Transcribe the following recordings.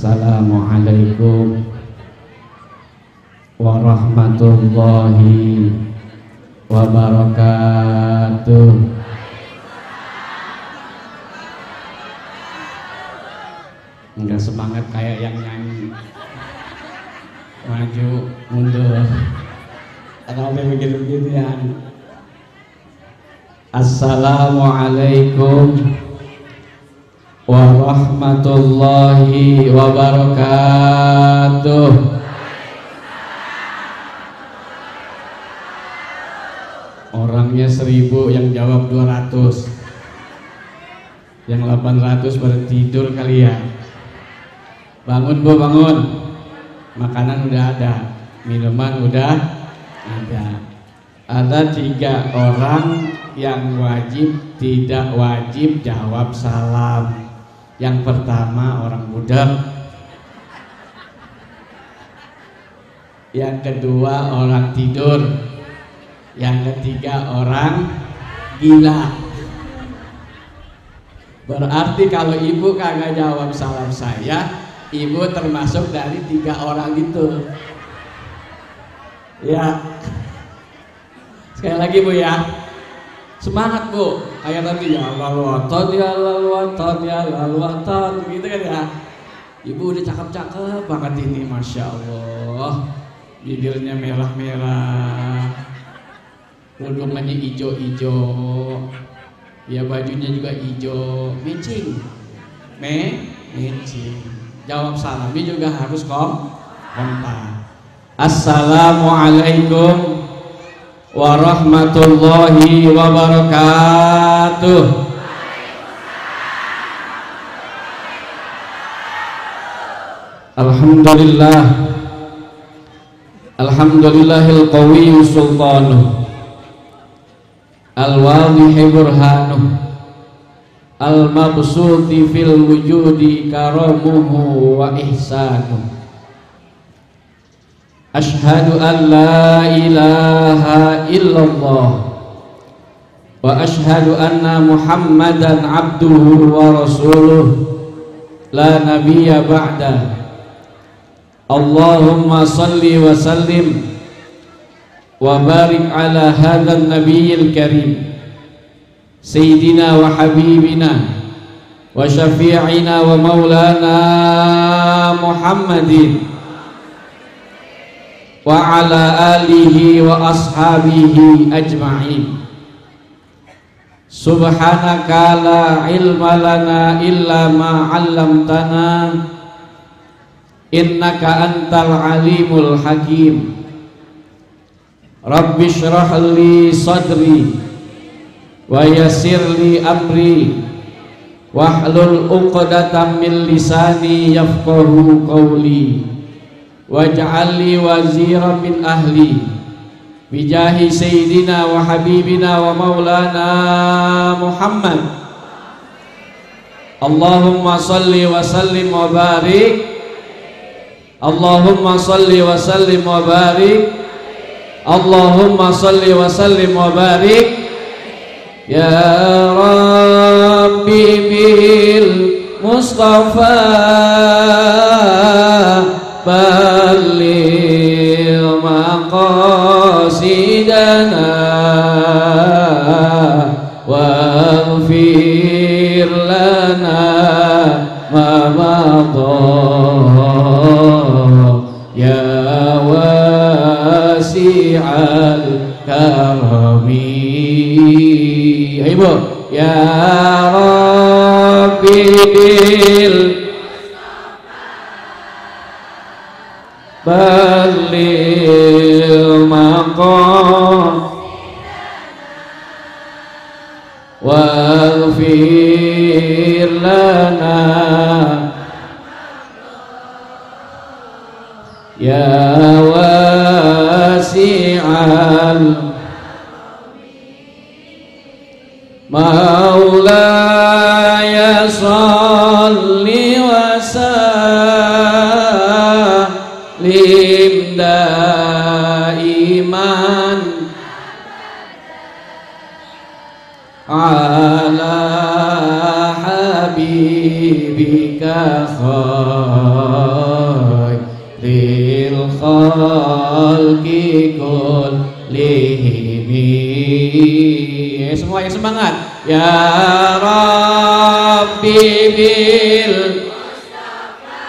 Assalamualaikum warahmatullahi wabarakatuh. Enggak semangat kayak yang nyanyi. Maju, mundur. Atau begitu-begitu ya. Assalamualaikum warahmatullahi wabarakatuh. Orangnya 1000, yang jawab 200. Yang 800 pada tidur kali ya. Bangun Bu, bangun. Makanan udah ada, minuman udah ada. Ada 3 orang yang wajib tidak wajib jawab salam. Yang pertama orang budak, yang kedua orang tidur, yang ketiga orang gila. Berarti kalau ibu kagak jawab salam saya, ibu termasuk dari 3 orang itu. Ya, sekali lagi Bu ya, semangat Bu, kayak tadi ya lalwatan ya lalwatan ya lalwatan gitu kan ya. Ibu udah cakep-cakep banget ini, Masya Allah. Bibirnya merah-merah, kerudungannya hijau-hijau, ya bajunya juga hijau, matching, matching. Jawab salamnya juga harus kompak. Assalamualaikum warahmatullahi wabarakatuh. Alhamdulillah, alhamdulillahil qawiyyu sultanuh, al-wadhihi burhanuh, al-mabsuti fil wujudi karamuhu wa ihsanuh. Ashhadu an la ilaha illallah wa ashhadu anna Muhammadan abduhu wa rasuluh la nabiyya ba'da. Allahumma salli wa sallim wa barik ala hadzal nabiyyil karim sayyidina wa habibina wa syafi'ina wa maulana Muhammadin wa ala alihi wa ashabihi ajma'in. Subhanaka la ilma lana illa ma 'allamtana innaka antal alimul hakim. Rabbi shrah li sadri wa yassir li amri wahlul 'uqdatam min lisani yafqahu qawli waj'al li waziran min ahli bijahi sayyidina wa habibina wa maulana Muhammad. Allahumma salli wa sallim wa barik, Allahumma salli wa sallim wa barik, Allahumma salli wa sallim wa barik. Ya Rabbi bil Mustafa balligh maqasidana waghfir lana ma madha ya wasi'al karami. Ibu, ya Rabbi bil balil maqam waghfir lana ya wasi'al maulaya salli wa sallim daiman ala habibika khalqi kullihim. Semua yang semangat. Ya Rabbi bil Mustafa.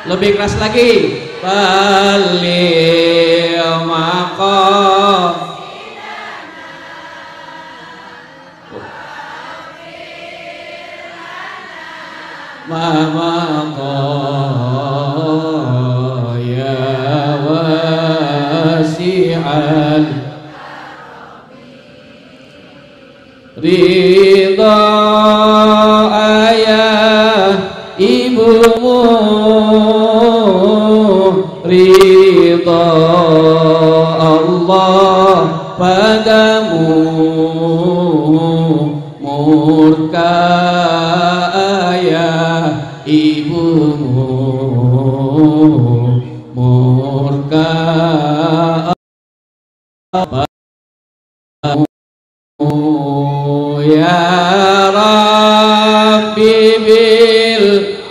Lebih keras lagi. Balil maqam ya wasi'al ridha ayah ibumu, ridha Allah padamu, murka ayah ibumu, murka ya Rabbi bil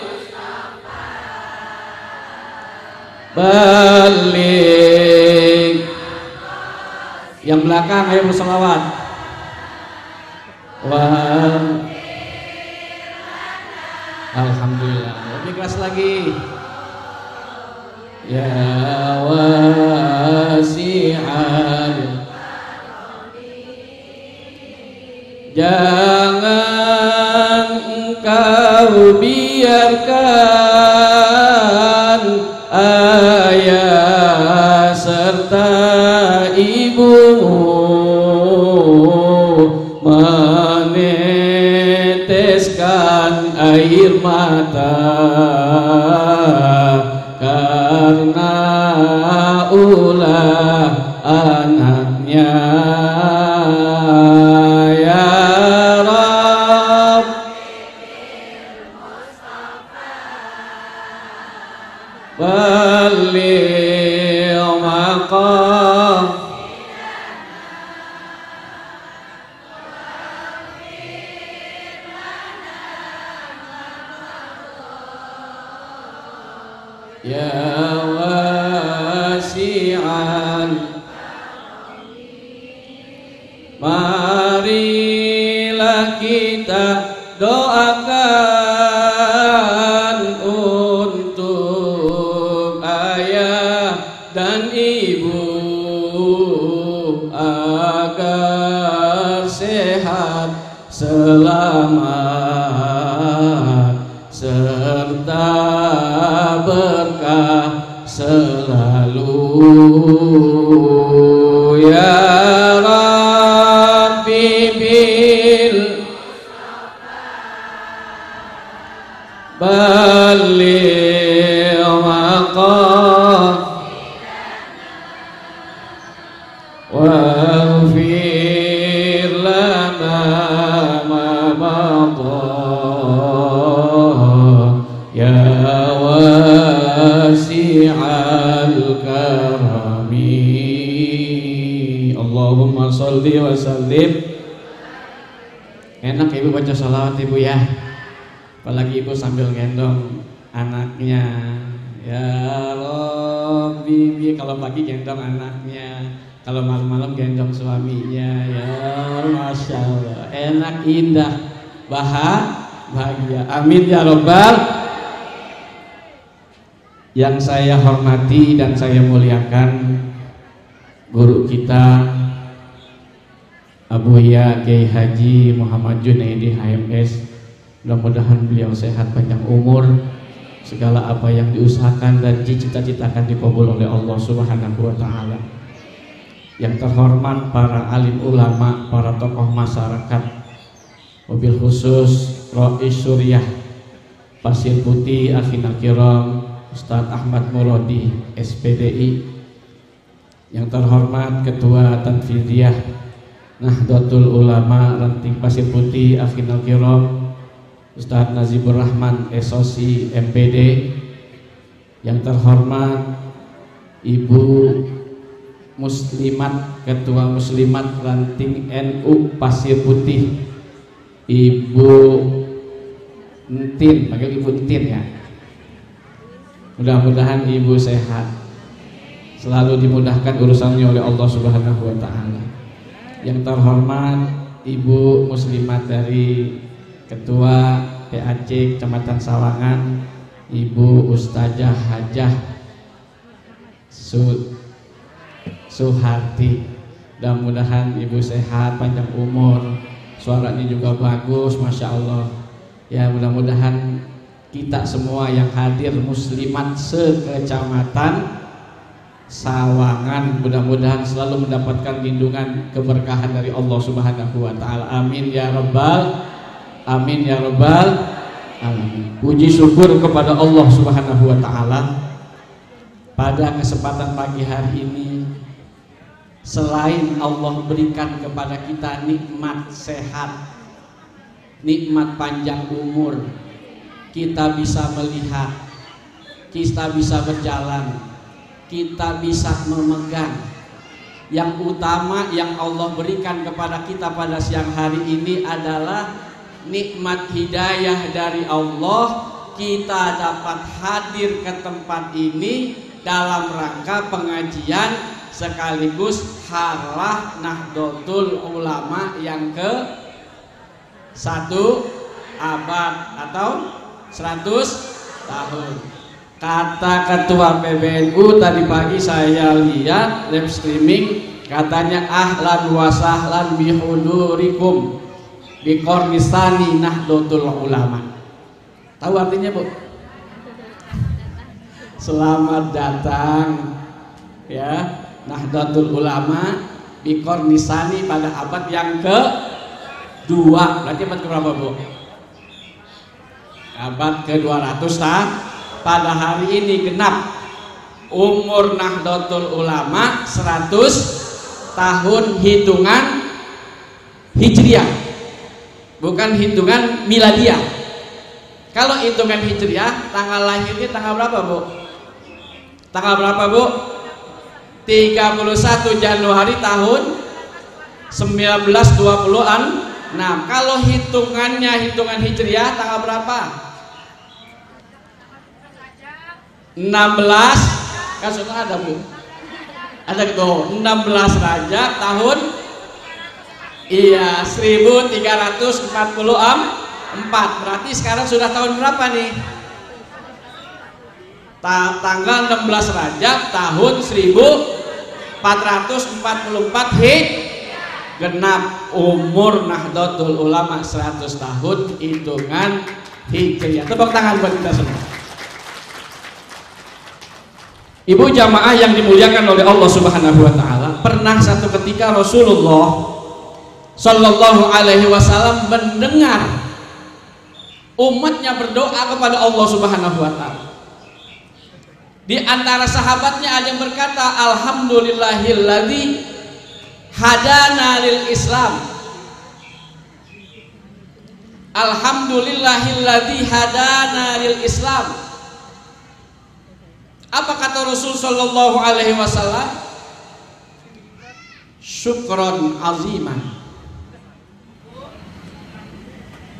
balik. Yang belakang ayo berselawat. Wah, alhamdulillah. Lebih keras lagi. Ya wasi'al, jangan engkau biarkan ayah serta ibumu meneteskan air mata karena ulah anaknya. Ya Rabb balil maqam ya wasi'an. Marilah kita doakan untuk ayah dan ibu agar sehat selamat serta berkah selalu. Ya Rabbi bil balil maqam waghfir lana ma madha ya wasi'al karami. Allahumma sholli wa sallim. Enak ibu baca sholawat ibu ya, apalagi ibu sambil gendong anaknya. Ya Rabbi, kalau pagi gendong anaknya, kalau malam-malam gendong suaminya. Ya Masya Allah, enak, indah, bahagia. Amin ya Rabbal. Yang saya hormati dan saya muliakan guru kita Abu Ya Kiai Haji Muhammad Junaidi HMS, mudah-mudahan beliau sehat panjang umur, segala apa yang diusahakan dan dicita-citakan dikabul oleh Allah Subhanahu wa taala. Yang terhormat para alim ulama, para tokoh masyarakat, mobil khusus Rais Suriah Pasir Putih Akhina Kiram Ustadz Ahmad Muradi SPDI, yang terhormat Ketua Tanfidiyah Nahdlatul Ulama Ranting Pasir Putih Akhina Kiram Ustadz Nazibur Rahman SOC MPD, yang terhormat Ibu Muslimat Ketua Muslimat Ranting NU Pasir Putih Ibu Entin, panggil Ibu Entin ya. Mudah-mudahan ibu sehat. selalu dimudahkan urusannya oleh Allah Subhanahu wa taala. Yang terhormat Ibu Muslimat dari Ketua PAC Kecamatan Sawangan, Ibu Ustazah Hajah Suharti. Mudah-mudahan Ibu sehat, panjang umur, suaranya juga bagus, Masya Allah. Ya, mudah-mudahan kita semua yang hadir muslimat sekecamatan Sawangan mudah-mudahan selalu mendapatkan lindungan keberkahan dari Allah Subhanahu wa taala. Amin ya rabbal alamin. Puji syukur kepada Allah Subhanahu wa taala. Pada kesempatan pagi hari ini, selain Allah berikan kepada kita nikmat sehat, nikmat panjang umur, kita bisa melihat, kita bisa berjalan, kita bisa memegang. Yang utama yang Allah berikan kepada kita pada siang hari ini adalah nikmat hidayah dari Allah. Kita dapat hadir ke tempat ini dalam rangka pengajian sekaligus harlah Nahdlatul Ulama yang ke 1 abad atau 100 tahun. Kata Ketua PBNU tadi pagi saya lihat live streaming, katanya ahlan wa sahlan bihudurikum biqornisani Nahdlatul Ulama. Tahu artinya, Bu? Selamat datang ya Nahdlatul Ulama biqornisani pada abad yang ke-2. Berarti abad ke-berapa, Bu? Abad ke-200 pada hari ini genap umur Nahdlatul Ulama 100 tahun hitungan Hijriah, bukan hitungan miladiah. Kalau hitungan Hijriah, tanggal lahirnya tanggal berapa, Bu? Tanggal berapa, Bu? 31 Januari tahun 1926. Kalau hitungannya hitungan Hijriah tanggal berapa? 16, kan sudah ada, Bu? Ada tuh 16 Rajab tahun 1344. Berarti sekarang sudah tahun berapa nih? Tanggal 16 Rajab tahun 1444 genap umur Nahdlatul Ulama 100 tahun hitungan Hijriah. Tepuk tangan buat kita semua. Ibu jamaah yang dimuliakan oleh Allah Subhanahu wa taala, pernah satu ketika Rasulullah Shallallahu alaihi wasallam mendengar umatnya berdoa kepada Allah Subhanahu wa taala. Di antara sahabatnya ada yang berkata, alhamdulillahilladzi hadana lil Islam. Alhamdulillahilladzi hadana lil Islam. Apa kata Rasul sallallahu alaihi wasallam? Syukron aziman.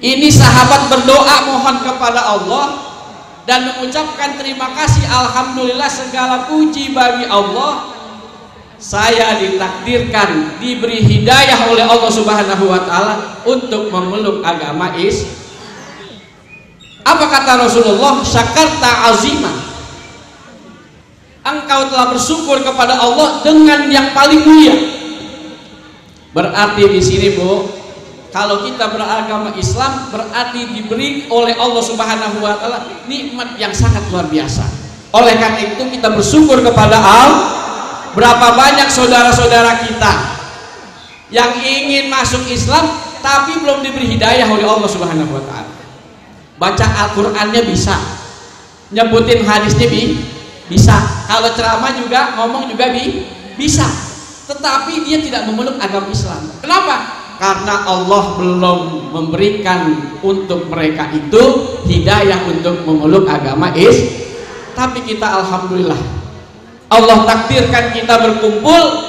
Ini sahabat berdoa mohon kepada Allah dan mengucapkan terima kasih, alhamdulillah segala puji bagi Allah. Saya ditakdirkan diberi hidayah oleh Allah Subhanahu wa taala untuk memeluk agama Islam. Apa kata Rasulullah? Syakarta azimah. Engkau telah bersyukur kepada Allah dengan yang paling mulia. Berarti di sini, Bu, kalau kita beragama Islam berarti diberi oleh Allah Subhanahu wa taala nikmat yang sangat luar biasa. Oleh karena itu kita bersyukur kepada Allah. Berapa banyak saudara-saudara kita yang ingin masuk Islam tapi belum diberi hidayah oleh Allah Subhanahu wa taala. Baca Al-Qur'annya bisa, nyebutin hadisnya bisa, kalau ceramah juga ngomong juga bisa, tetapi dia tidak memeluk agama Islam. Kenapa? Karena Allah belum memberikan untuk mereka itu hidayah untuk memeluk agama Islam. Tapi kita alhamdulillah Allah takdirkan kita berkumpul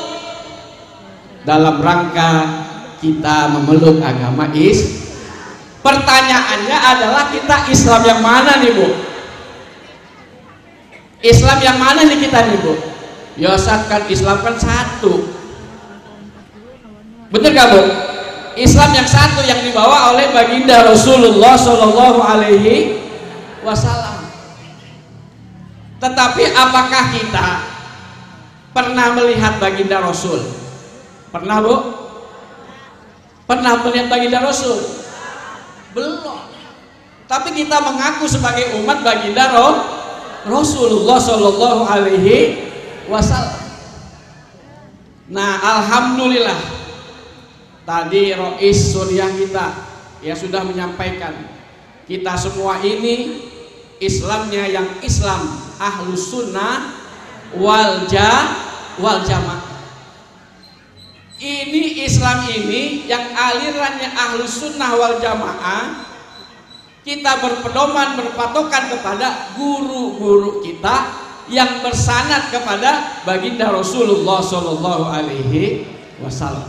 dalam rangka kita memeluk agama Islam. Pertanyaannya adalah kita Islam yang mana nih, Bu? Islam yang mana nih kita nih, Bu? Ya Ustaz, kan Islam kan satu. Bener gak Bu? Islam yang satu yang dibawa oleh baginda Rasulullah Shallallahu Alaihi Wasallam. Tetapi apakah kita pernah melihat baginda Rasul? Pernah Bu? Pernah melihat baginda Rasul? Belum. Tapi kita mengaku sebagai umat baginda Rasulullah Shallallahu Alaihi Wasallam. Nah, alhamdulillah tadi Rois Suriah kita ya sudah menyampaikan, kita semua ini Islamnya yang Islam Ahlus Sunnah wal Jamaah. Ini Islam ini yang alirannya Ahlus Sunnah wal Jamaah. Kita berpedoman, berpatokan kepada guru-guru kita yang bersanad kepada baginda Rasulullah Shallallahu Alaihi Wasallam.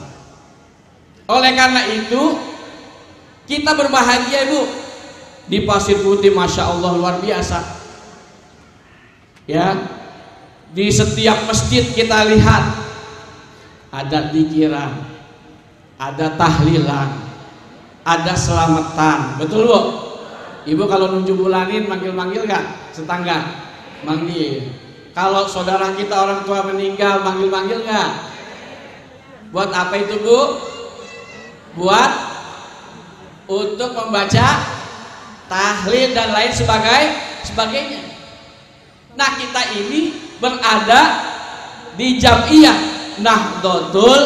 Oleh karena itu kita berbahagia Ibu di Pasir Putih, masya Allah luar biasa. Ya, di setiap masjid kita lihat ada dzikiran, ada tahlilan, ada selamatan. Betul Bu? Ibu kalau nunjuk bulanin manggil-manggil gak? Tetangga manggil. Kalau saudara kita orang tua meninggal manggil-manggil gak? Buat apa itu Bu? Buat untuk membaca tahlil dan lain sebagainya. Nah, kita ini berada di Jam'iyah Nahdlatul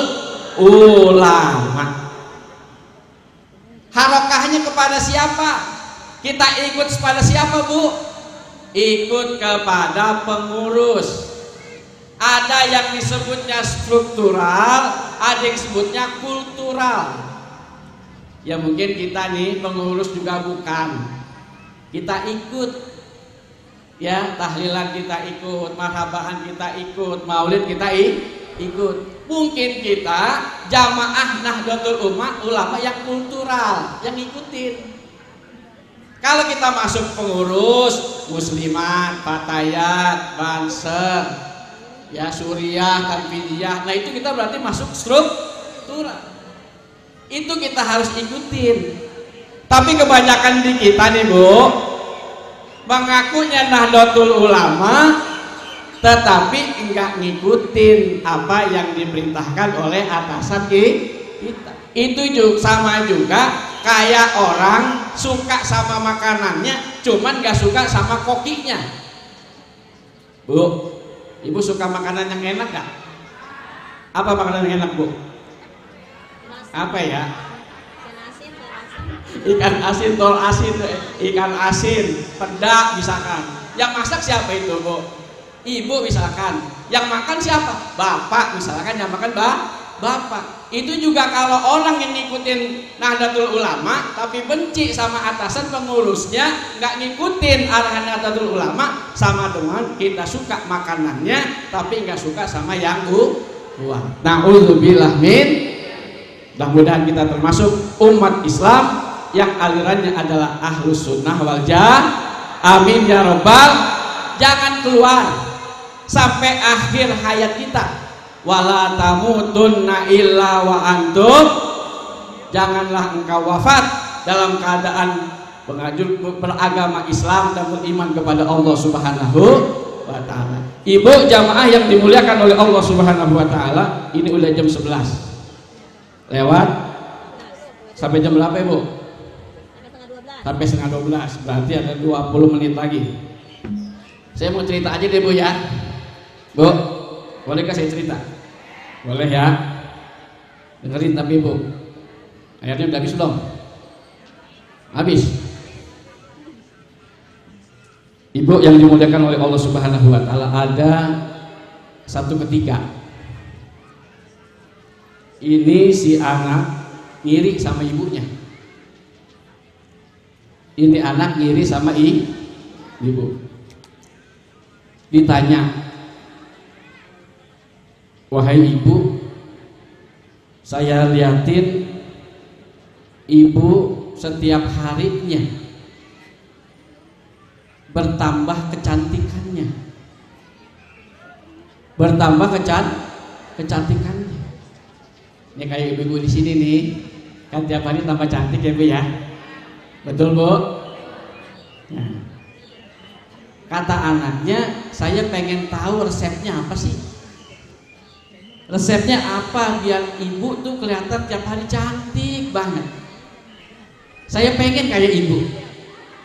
Ulama. Harokahnya kepada siapa? Kita ikut kepada siapa Bu? Ikut kepada pengurus. Ada yang disebutnya struktural, ada yang disebutnya kultural. Ya mungkin kita nih pengurus juga bukan. Kita ikut, ya tahlilan kita ikut, marhabahan kita ikut, maulid kita ikut. Mungkin kita jamaah Nahdlatul Ulama yang kultural, yang ngikutin. Kalau kita masuk pengurus Muslimat, Fatayat, Banser, ya Suriah, Tanfidiyah, nah itu kita berarti masuk struktural. Itu kita harus ikutin. Tapi kebanyakan di kita nih Bu, mengakunya Nahdlatul Ulama tetapi enggak ngikutin apa yang diperintahkan oleh atasan kita. Itu juga sama juga kayak orang suka sama makanannya cuman gak suka sama kokinya. Bu, Ibu suka makanan yang enak gak? Apa makanan yang enak Bu? Apa ya? Ikan asin, tol asin, ikan asin, pedak misalkan. Yang masak siapa itu Bu? Ibu misalkan. Yang makan siapa? Bapak misalkan, yang makan bapak. Itu juga kalau orang yang ngikutin Nahdlatul Ulama tapi benci sama atasan pengurusnya, nggak ngikutin arahan Nahdlatul Ulama, sama dengan kita suka makanannya tapi nggak suka sama yang buah. Na'udzubillah min. Mudah-mudahan kita termasuk umat Islam yang alirannya adalah Ahlus Sunnah wal Jamaah. Amin ya Rabbal. Jangan keluar sampai akhir hayat kita. Wala tamutunna illa wa antum. Janganlah engkau wafat dalam keadaan beragama Islam dan beriman kepada Allah Subhanahu wa taala. Ibu jamaah yang dimuliakan oleh Allah Subhanahu wa taala, ini udah jam 11. Lewat sampai jam berapa Ibu? Sampai setengah 12. Berarti ada 20 menit lagi. Saya mau cerita aja deh Bu ya. Bu, bolehkah saya cerita? Boleh ya. Dengerin tapi Bu. Airnya udah habis belum? Habis. Ibu yang dimuliakan oleh Allah Subhanahu wa taala, ada satu ketika ini si anak ngiri sama ibunya. Ini anak ngiri sama ibu. Ditanya, wahai ibu, saya liatin ibu setiap harinya bertambah kecantikannya, bertambah kecantikannya. Ini kayak ibu-ibu di sini nih, kan tiap hari tambah cantik ya Bu ya. Betul Bu? Nah, kata anaknya, saya pengen tahu resepnya apa sih? Resepnya apa biar ibu tuh kelihatan tiap hari cantik banget? Saya pengen kayak ibu.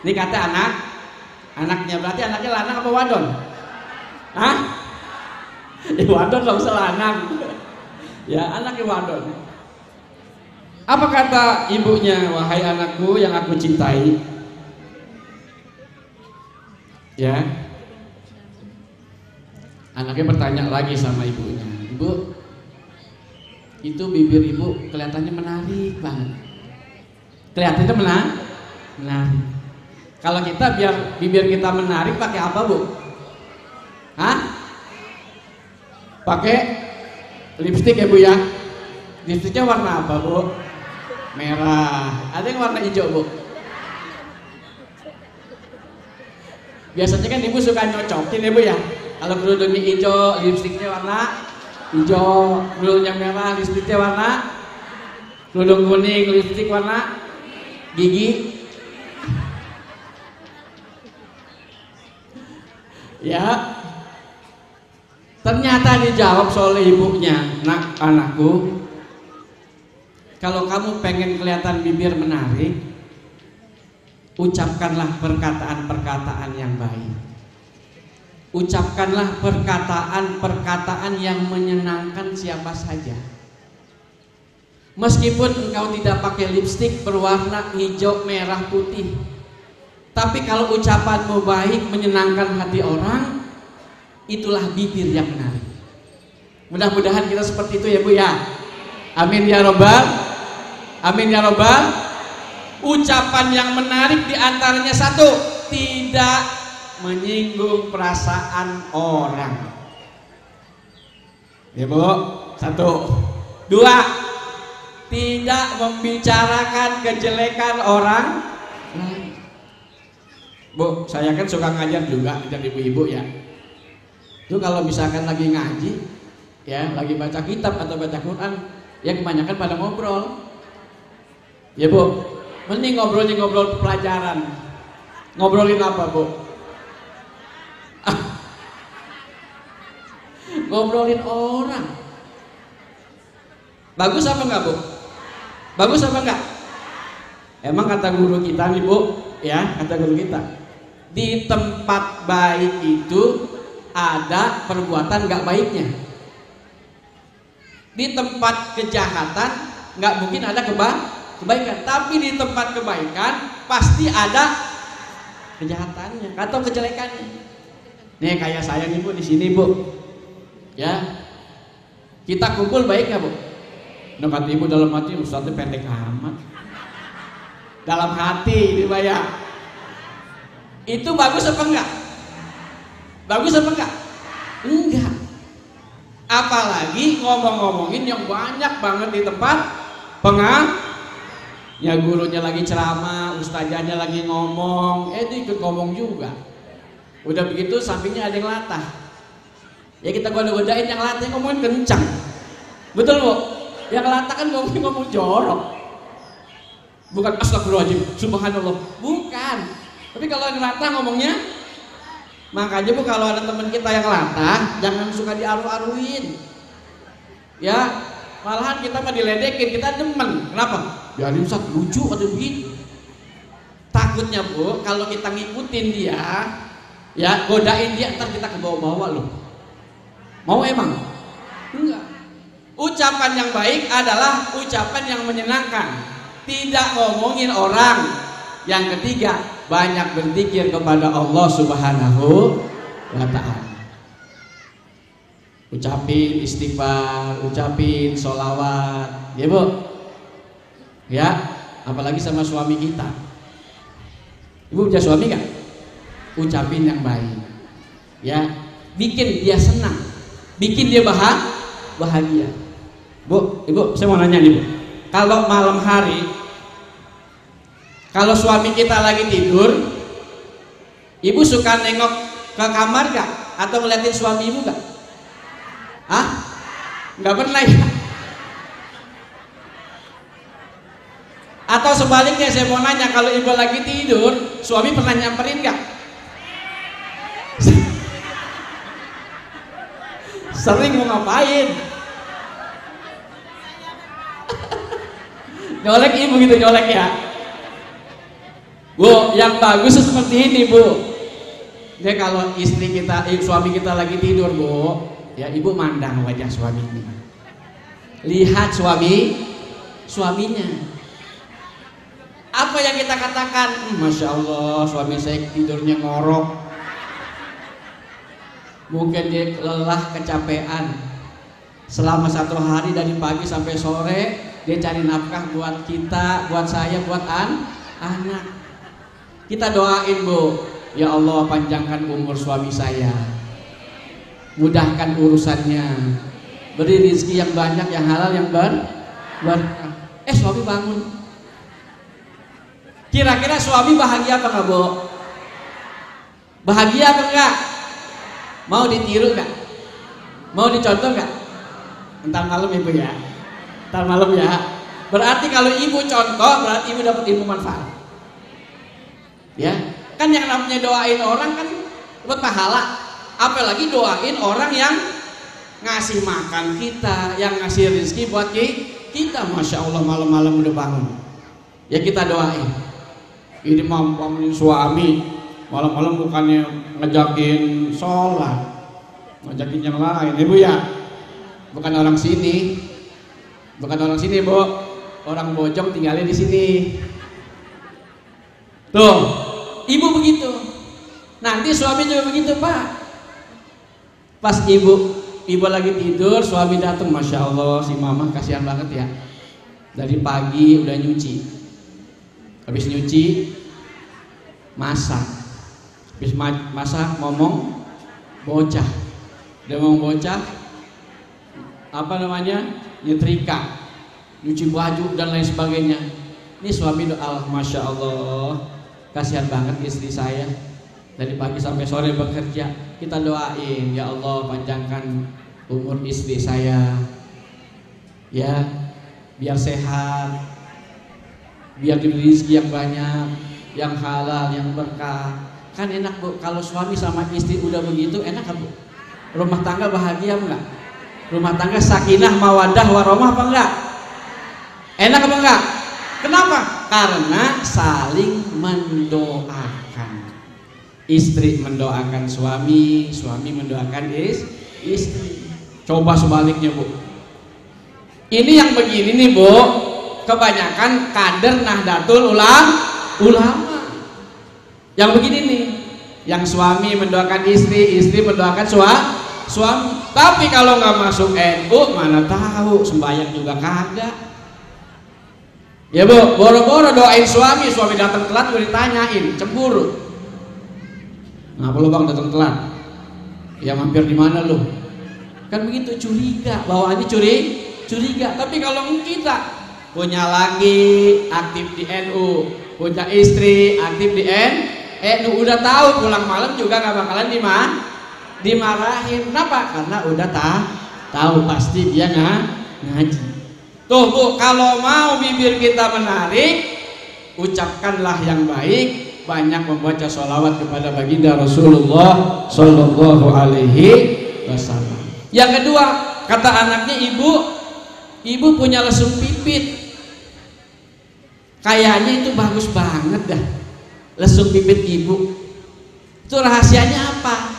Ini kata anaknya, berarti anaknya lanang apa wadon? Hah? Wadon dong, selanang. Ya, anaknya wadon. Apa kata ibunya? Wahai anakku yang aku cintai. Ya. Anaknya bertanya lagi sama ibunya. Ibu, itu bibir ibu kelihatannya menarik banget. Kelihatannya menarik. Kalau kita biar bibir kita menarik pakai apa Bu? Hah? Pakai lipstik ya Bu ya? Lipstiknya warna apa Bu? Merah. Ada yang warna hijau Bu? Biasanya kan ibu suka nyocokin ya Bu ya? Kalau kerudungnya hijau, lipstiknya warna hijau. Kerudungnya merah, lipstiknya warna kerudung kuning, lipstik warna gigi. Ya, ternyata dijawab oleh ibunya, nak anakku, kalau kamu pengen kelihatan bibir menarik, ucapkanlah perkataan-perkataan yang baik. Ucapkanlah perkataan-perkataan yang menyenangkan siapa saja. Meskipun engkau tidak pakai lipstik berwarna hijau, merah, putih, tapi kalau ucapanmu baik menyenangkan hati orang, itulah bibir yang menarik. Mudah-mudahan kita seperti itu ya Bu ya. Amin ya robbal, amin ya robbal. Ucapan yang menarik diantaranya satu, tidak menyinggung perasaan orang. Ya Bu, satu. Dua, tidak membicarakan kejelekan orang lain. Bu, saya kan suka ngajar juga, ngajar ibu-ibu ya. Itu kalau misalkan lagi ngaji, ya, lagi baca kitab atau baca Quran, ya kebanyakan pada ngobrol. Ya Bu, mending ngobrol pelajaran. Ngobrolin apa Bu? Ngobrolin orang. Bagus apa enggak Bu? Bagus apa enggak? Emang kata guru kita nih Bu, ya, kata guru kita, di tempat baik itu ada perbuatan nggak baiknya. Di tempat kejahatan nggak mungkin ada kebaikan, tapi di tempat kebaikan pasti ada kejahatannya atau kejelekannya. Nih kayak saya nih Bu di sini Bu, ya, kita kumpul baik nggak Bu? Nah, kata ibu dalam hati, Ustadznya pendek amat. Dalam hati dibayar. Itu bagus apa enggak? Bagus apa enggak? Enggak. Apalagi ngomong-ngomongin yang banyak banget di tempat ya, gurunya lagi ceramah, ustazahnya lagi ngomong, dia ikut ngomong juga. Udah begitu sampingnya ada yang latah. Ya kita goda-godain yang latah ngomongin kencang. Betul Bu? Yang latah kan ngomong jorok. Bukan astagfirullahaladzim, subhanallah, bukan. Tapi kalau yang latah ngomongnya, makanya Bu kalau ada teman kita yang latah, jangan suka diaru-aruin. Ya, malahan kita mah diledekin, kita demen. Kenapa? Biarin Ustaz, lucu atau begitu. Takutnya Bu, kalau kita ngikutin dia, ya godain dia, ntar kita ke bawah-bawah loh. Mau emang? Enggak. Ucapan yang baik adalah ucapan yang menyenangkan, tidak ngomongin orang. Yang ketiga, banyak berzikir kepada Allah Subhanahu wa ta'ala. Ucapin istighfar, ucapin sholawat, ya Bu. Ya, apalagi sama suami kita. Ibu punya suami gak? Ucapin yang baik, ya, bikin dia senang, bikin dia bahagia. Bu, Ibu, saya mau nanya nih Bu, kalau malam hari, kalau suami kita lagi tidur, Ibu suka nengok ke kamar gak? Atau ngeliatin suami Ibu gak? Nggak pernah ya? Atau sebaliknya saya mau nanya, kalau ibu lagi tidur, suami pernah nyamperin nggak? Sering mau ngapain? Nyolek ibu gitu, nyolek ya. Bu, yang bagus seperti ini bu. Dia kalau istri kita, suami kita lagi tidur bu, ya ibu mandang wajah suaminya. Lihat suaminya. Apa yang kita katakan? Masya Allah, suami saya tidurnya ngorok. Mungkin dia lelah, kecapean. Selama 1 hari dari pagi sampai sore, dia cari nafkah buat kita, buat saya, buat anak. Kita doain bu, ya Allah panjangkan umur suami saya, mudahkan urusannya, beri rezeki yang banyak, yang halal, yang berkah. Suami bangun. Kira-kira suami bahagia apa enggak bu? Bahagia apa enggak? Mau ditiru enggak? Mau dicontoh enggak? Entar malam ibu ya. Entar malam ya. Berarti kalau ibu contoh, berarti ibu dapat ilmu manfaat. Ya, kan yang namanya doain orang kan dapat pahala. Apalagi doain orang yang ngasih makan kita, yang ngasih rezeki buat kita. Masya Allah, malam-malam udah bangun. Ya kita doain. Ini mampuin suami malam-malam bukannya ngajakin sholat, ngajakin yang lain, ibu ya. Bukan orang sini, bu. Orang Bojong tinggalnya di sini. Tuh, ibu begitu. Nanti suami juga begitu pak. Pas ibu lagi tidur, suami datang, masya Allah, si mama kasihan banget ya. Dari pagi udah nyuci. Habis nyuci, masak. Habis masak ngomong bocah. Dia ngomong bocah, apa namanya, nyetrika, nyuci baju dan lain sebagainya. Ini suami doa, masya Allah, kasihan banget istri saya. Dari pagi sampai sore bekerja. Kita doain, ya Allah panjangkan umur istri saya, ya, biar sehat, biar diberi rezeki yang banyak, yang halal, yang berkah. Kan enak bu, kalau suami sama istri udah begitu, enak kan bu? Rumah tangga bahagia enggak? Rumah tangga sakinah, mawadah, warahmah apa enggak? Enak apa enggak? Kenapa? Karena saling mendoakan. Istri mendoakan suami, suami mendoakan istri. Coba sebaliknya bu. Ini yang begini nih bu, kebanyakan kader Nahdlatul Ulama. Yang begini nih, yang suami mendoakan istri, istri mendoakan suami. Tapi kalau nggak masuk NU, mana tahu, sembahyang juga kagak. Ya bu, boro-boro doain suami datang telat, gue ditanyain, cemburu. Ngapa lu bang datang telat? Ya mampir di mana lu? Kan begitu, curiga, bawaannya curiga. Tapi kalau kita punya lagi aktif di NU, punya istri aktif di NU, udah tahu pulang malam juga nggak bakalan dimarahin. Kenapa? Karena udah tahu pasti dia ngaji. Tuh bu, kalau mau bibir kita menarik, ucapkanlah yang baik, banyak membaca sholawat kepada baginda Rasulullah Shallallahu Alaihi Wasallam. Yang kedua, kata anaknya, ibu punya lesung pipit. Kayaknya itu bagus banget dah, lesung pipit ibu. Itu rahasianya apa?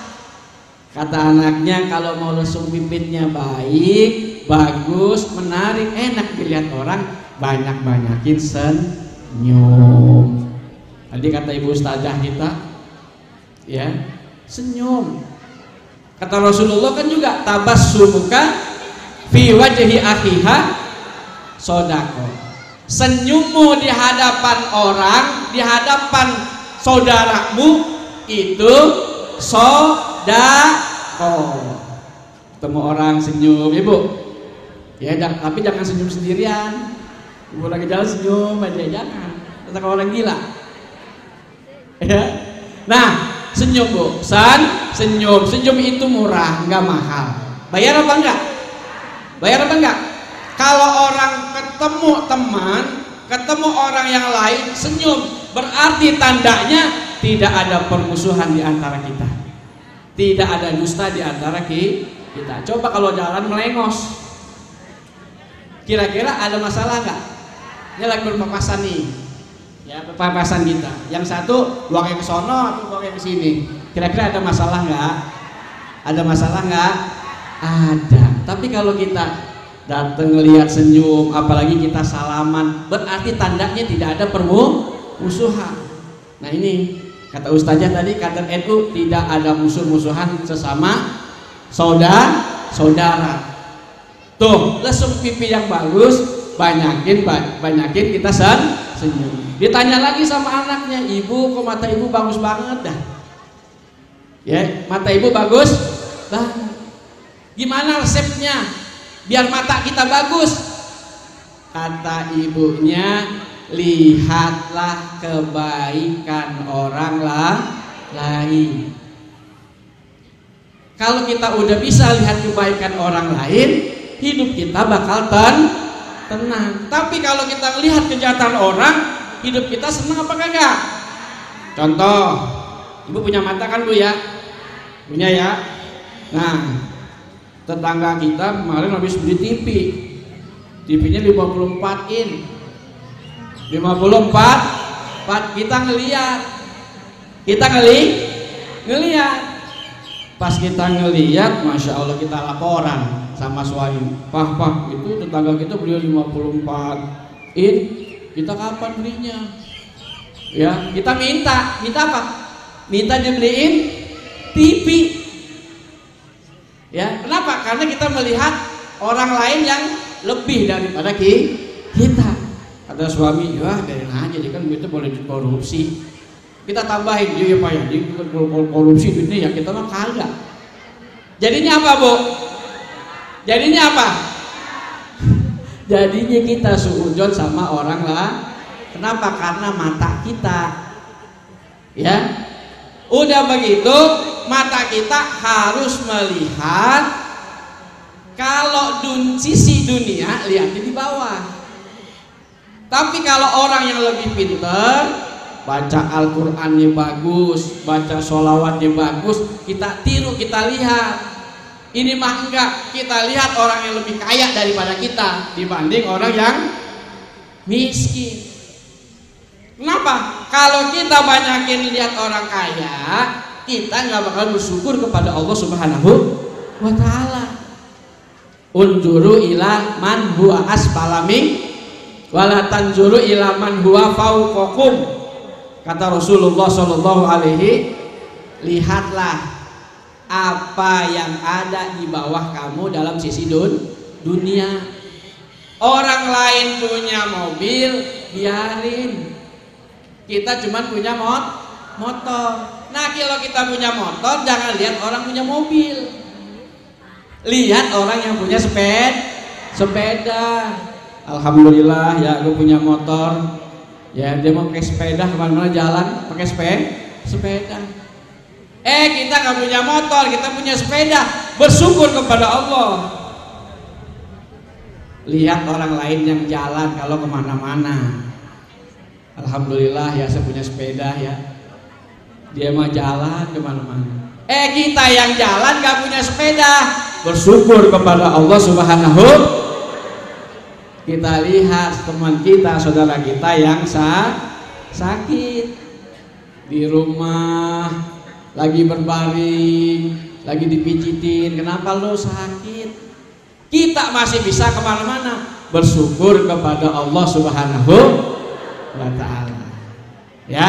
Kata anaknya, kalau mau lesung pipitnya baik, bagus, menarik, enak dilihat orang, banyakin senyum. Tadi kata ibu ustazah kita, ya, senyum. Kata Rasulullah kan juga, tabassumuka fi wajhi akhiha sodako. Senyummu di hadapan orang, di hadapan saudaramu, itu sodako. Ketemu orang senyum, ibu, ya, tapi jangan senyum sendirian. Ibu lagi jalan senyum aja, jangan. Kata orang gila. Ya. Nah, senyum bu, senyum itu murah, nggak mahal. Bayar apa enggak? Bayar apa enggak? Kalau orang ketemu teman, ketemu orang yang lain, senyum, berarti tandanya tidak ada permusuhan di antara kita, tidak ada dusta di antara kita. Coba kalau jalan melengos, kira-kira ada masalah nggak? Ini lagi berpapasan nih, ya berpapasan kita. Yang satu buangnya ke sono, atau buangnya ke sini. Kira-kira ada masalah nggak? Ada masalah nggak? Ada. Tapi kalau kita datang ngelihat senyum, apalagi kita salaman, berarti tandanya tidak ada permusuhan. Nah ini kata ustazah tadi, kata NU tidak ada musuh-musuhan sesama saudara. Tuh lesung pipi yang bagus, banyakin kita senyum. Ditanya lagi sama anaknya, ibu kok mata ibu bagus banget dah. Ya mata ibu bagus banget. Gimana resepnya biar mata kita bagus? Kata ibunya, lihatlah kebaikan orang lain. Kalau kita udah bisa lihat kebaikan orang lain, hidup kita bakal tenang. Tapi kalau kita lihat kejahatan orang, hidup kita senang apa kagak? Contoh, ibu punya mata kan bu ya? Punya ya? Nah, tetangga kita kemarin habis beli TV-nya 54 in, 54. Kita ngeliat. Pas kita ngeliat, masya Allah kita laporan sama suami. Pak, itu tetangga kita beli 54 in, kita kapan belinya? Ya, kita minta apa? Minta dibeliin TV. Ya, kenapa? Karena kita melihat orang lain yang lebih daripada kita. Kata suami, wah biarin aja, dia kan itu boleh korupsi. Kita tambahin, iya pak ya, dia korupsi duitnya ya, kita mah kagak. Jadinya apa bu? Jadinya apa? Jadinya kita suudzon sama orang lah. Kenapa? Karena mata kita. Ya, udah begitu. Mata kita harus melihat, kalau sisi dunia lihatnya di bawah. Tapi kalau orang yang lebih pintar, baca Al-Qur'annya bagus, baca sholawatnya bagus, kita tiru, kita lihat. Ini mah enggak, kita lihat orang yang lebih kaya daripada kita dibanding orang yang miskin. Kenapa? Kalau kita banyakin lihat orang kaya, kita nggak bakal bersyukur kepada Allah Subhanahu wa Ta'ala. Unjuru ila man huwa asfala min wala tanjuru ila man huwa fawqakum. Kata Rasulullah sallallahu alaihi, lihatlah apa yang ada di bawah kamu dalam sisi dunia. Orang lain punya mobil, biarin. Kita cuma punya motor. Nah kalau kita punya motor, jangan lihat orang punya mobil, lihat orang yang punya sepeda. Alhamdulillah ya, gue punya motor. Ya dia mau pakai sepeda kemana-mana jalan pakai sepeda. Kita nggak punya motor, kita punya sepeda. Bersyukur kepada Allah. Lihat orang lain yang jalan kalau kemana-mana. Alhamdulillah ya, saya punya sepeda ya. Dia mah jalan kemana-mana. Kita yang jalan gak punya sepeda, bersyukur kepada Allah Subhanahu. Kita lihat teman kita, saudara kita yang sakit di rumah, lagi berbaring, lagi dipijitin. Kenapa lo sakit? Kita masih bisa kemana-mana, bersyukur kepada Allah Subhanahu wa Ta'ala. Ya,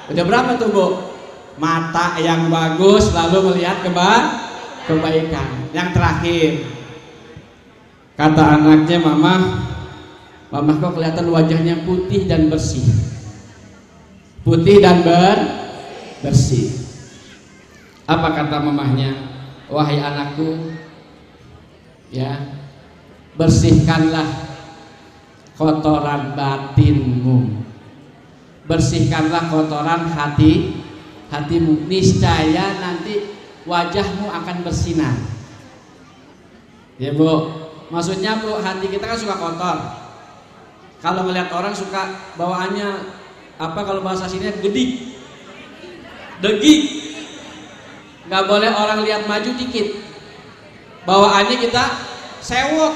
udah berapa tuh bu? Mata yang bagus lalu melihat kebaikan. Yang terakhir, kata anaknya, mama kok kelihatan wajahnya putih dan bersih. Putih dan bersih. Apa kata mamahnya? Wahai anakku, ya, bersihkanlah kotoran batinmu, bersihkanlah kotoran hatimu, niscaya nanti wajahmu akan bersinar. Ya bu, Maksudnya Bu, hati kita kan suka kotor. Kalau ngelihat orang suka bawaannya apa, kalau bahasa sini gedik, degik. Nggak boleh orang lihat maju dikit, bawaannya kita sewok.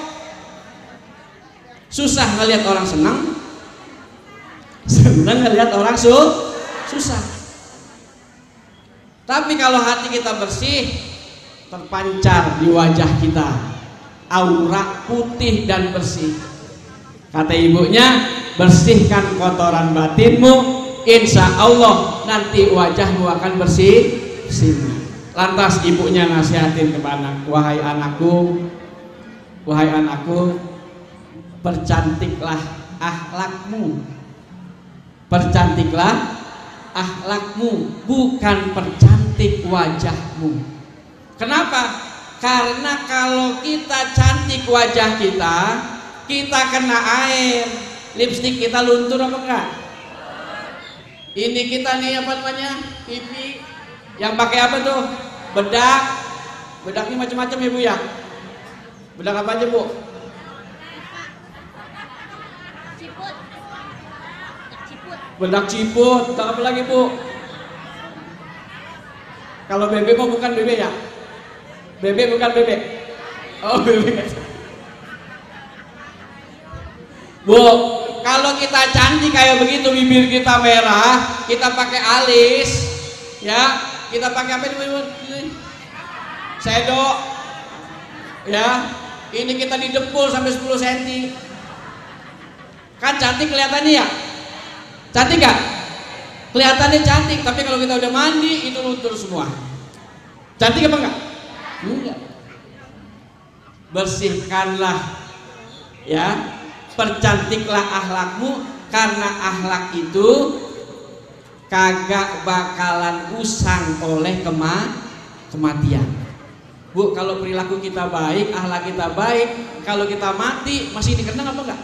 Susah ngelihat orang senang, senang ngelihat orang susah. Tapi kalau hati kita bersih, terpancar di wajah kita aura putih dan bersih. Kata ibunya, bersihkan kotoran batinmu, insya Allah nanti wajahmu akan bersih. Lantas ibunya nasihatin kepada anak, wahai anakku, percantiklah akhlakmu, bukan percantik wajahmu. Kenapa? Karena kalau kita cantik wajah kita, kita kena air, lipstik kita luntur apa enggak? Ini kita nih apa namanya, pipi, yang pakai apa tuh? Bedaknya macam-macam ya Bu ya. Bedak apa aja Bu? Bedak ciput. Bedak apa lagi Bu? Kalau bebek mau bukan bebek ya? Bebek bukan bebek. Oh bebek. Bu, kalau kita cantik kayak begitu, bibir kita merah, kita pakai alis, ya, kita pakai apa ini? Shadow, ya, ini kita didempul sampai 10 cm. Kan cantik kelihatannya ya? Cantik gak? Kelihatannya cantik, tapi kalau kita udah mandi itu luntur semua. Cantik apa enggak? Enggak. Bersihkanlah, ya. Percantiklah akhlakmu, karena akhlak itu kagak bakalan usang oleh kematian. Bu, kalau perilaku kita baik, akhlak kita baik, kalau kita mati masih dikenang apa enggak?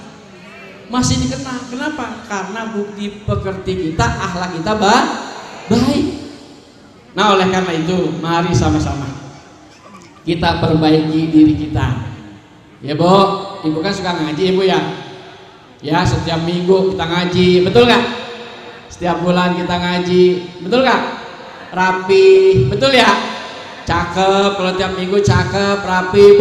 Masih dikenang. Kenapa? Karena bukti pekerti kita, akhlak kita baik. Nah, oleh karena itu mari sama-sama kita perbaiki diri kita. Ya Bu, Ibu kan suka ngaji Ibu ya. Ya, setiap minggu kita ngaji, betul nggak? Setiap bulan kita ngaji, betul nggak? Rapi, betul ya? Cakep, kalau tiap minggu cakep, rapi,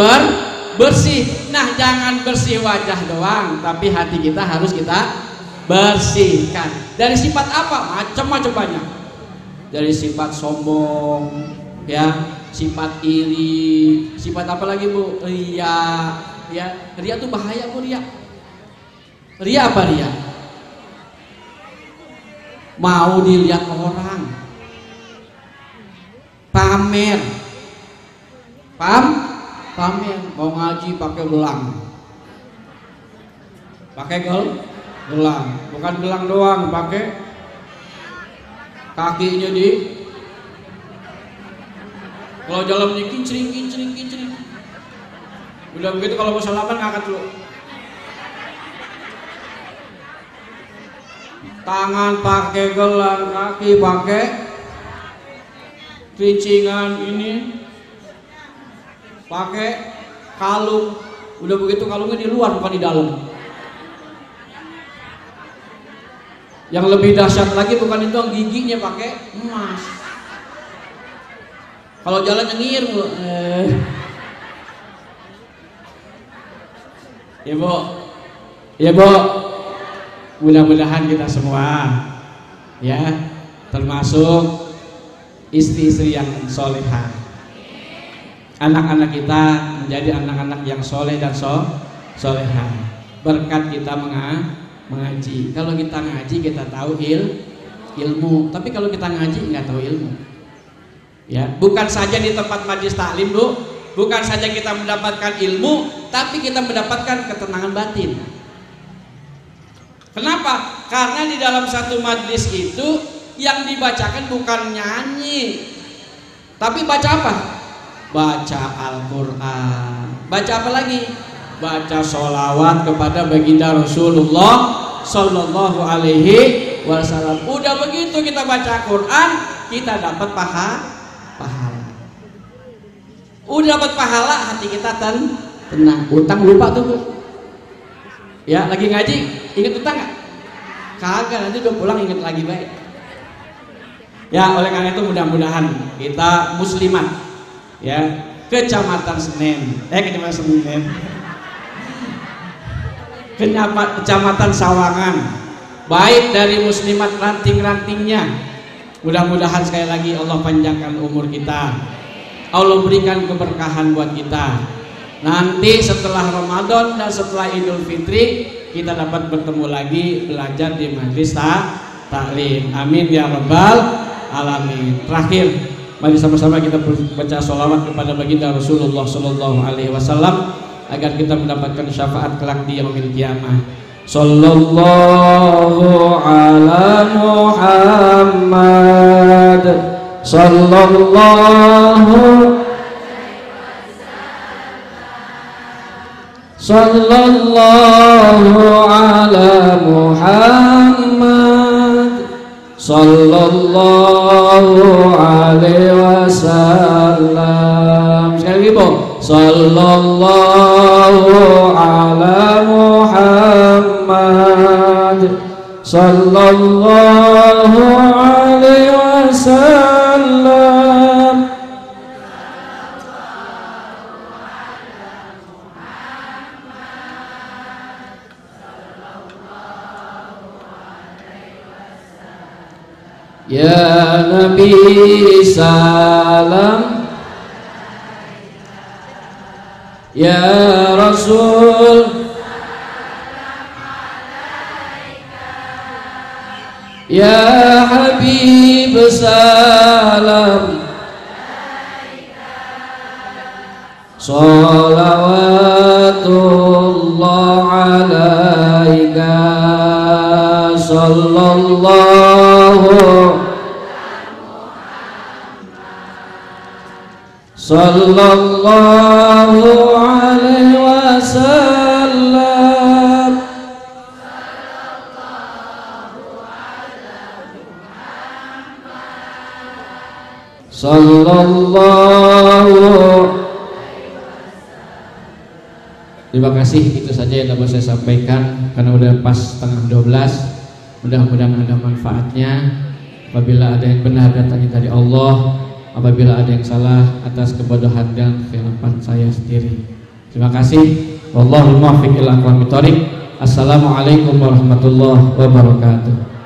bersih. Nah, jangan bersih wajah doang, tapi hati kita harus kita bersihkan. Dari sifat apa? Macam-macam banyak. Dari sifat sombong, ya, sifat iri, sifat apa lagi Bu? Ria. Ya, ria tuh bahaya Bu, ria. Ria apa ria? Mau dilihat orang, pamer, pamer. Mau ngaji pakai gelang, gelang, bukan gelang doang, pakai kakinya di, kalau jalan kincring. Udah begitu kalau mau salaman ngangkat dulu. Tangan pakai gelang, kaki pakai kerincingan, ini pakai kalung. Udah begitu kalungnya di luar bukan di dalam. Yang lebih dahsyat lagi bukan itu, giginya pakai emas. Kalau jalan nyengir Bu. Ya Bu, mudah-mudahan kita semua, ya, termasuk istri-istri yang solehah, anak-anak kita menjadi anak-anak yang soleh dan solehah, berkat kita mengaji. Kalau kita ngaji kita tahu ilmu, tapi kalau kita ngaji nggak tahu ilmu, ya, bukan saja di tempat majlis taklim Bu, bukan saja kita mendapatkan ilmu, tapi kita mendapatkan ketenangan batin. Kenapa? Karena di dalam satu majlis itu yang dibacakan bukan nyanyi, tapi baca apa? Baca Al-Quran. Baca apa lagi? Baca sholawat kepada baginda Rasulullah Sallallahu Alaihi Wasallam. Udah begitu kita baca Quran, kita dapat pahala. Udah dapat pahala, hati kita Tenang, utang lupa tuh Bu. Ya, lagi ngaji, ingat utang nggak? Kagak, nanti udah pulang ingat lagi baik. Ya, oleh karena itu mudah-mudahan kita muslimat ya, Kecamatan Senen, Kecamatan Sawangan, baik dari muslimat ranting-rantingnya. Mudah-mudahan sekali lagi Allah panjangkan umur kita, Allah berikan keberkahan buat kita. Nanti setelah Ramadan dan setelah Idul Fitri kita dapat bertemu lagi belajar di majlis taklim. Amin ya rabbal alamin. Terakhir, mari sama-sama kita baca sholawat kepada baginda Rasulullah Sallallahu Alaihi Wasallam agar kita mendapatkan syafaat kelak di yaumil qiyamah. Sallallahu ala Muhammad, sallallahu ala Muhammad, sallallahu alaihi wasallam. Sekali lagi Bu, sallallahu ala Muhammad, sallallahu alaihi wasallam. Ya Nabi salam, ya Rasul, ya Habib salam, salawatullah alaika, sallallahu alaihi wasallam. Sallallahu. Terima kasih, itu saja yang dapat saya sampaikan karena udah pas setengah 12. Mudah-mudahan ada manfaatnya. Apabila ada yang benar datangnya dari Allah, apabila ada yang salah atas kebodohan dan kehilapan saya sendiri. Terima kasih. Wallahul muwaffiq ila aqwamit thoriq. Assalamualaikum warahmatullahi wabarakatuh.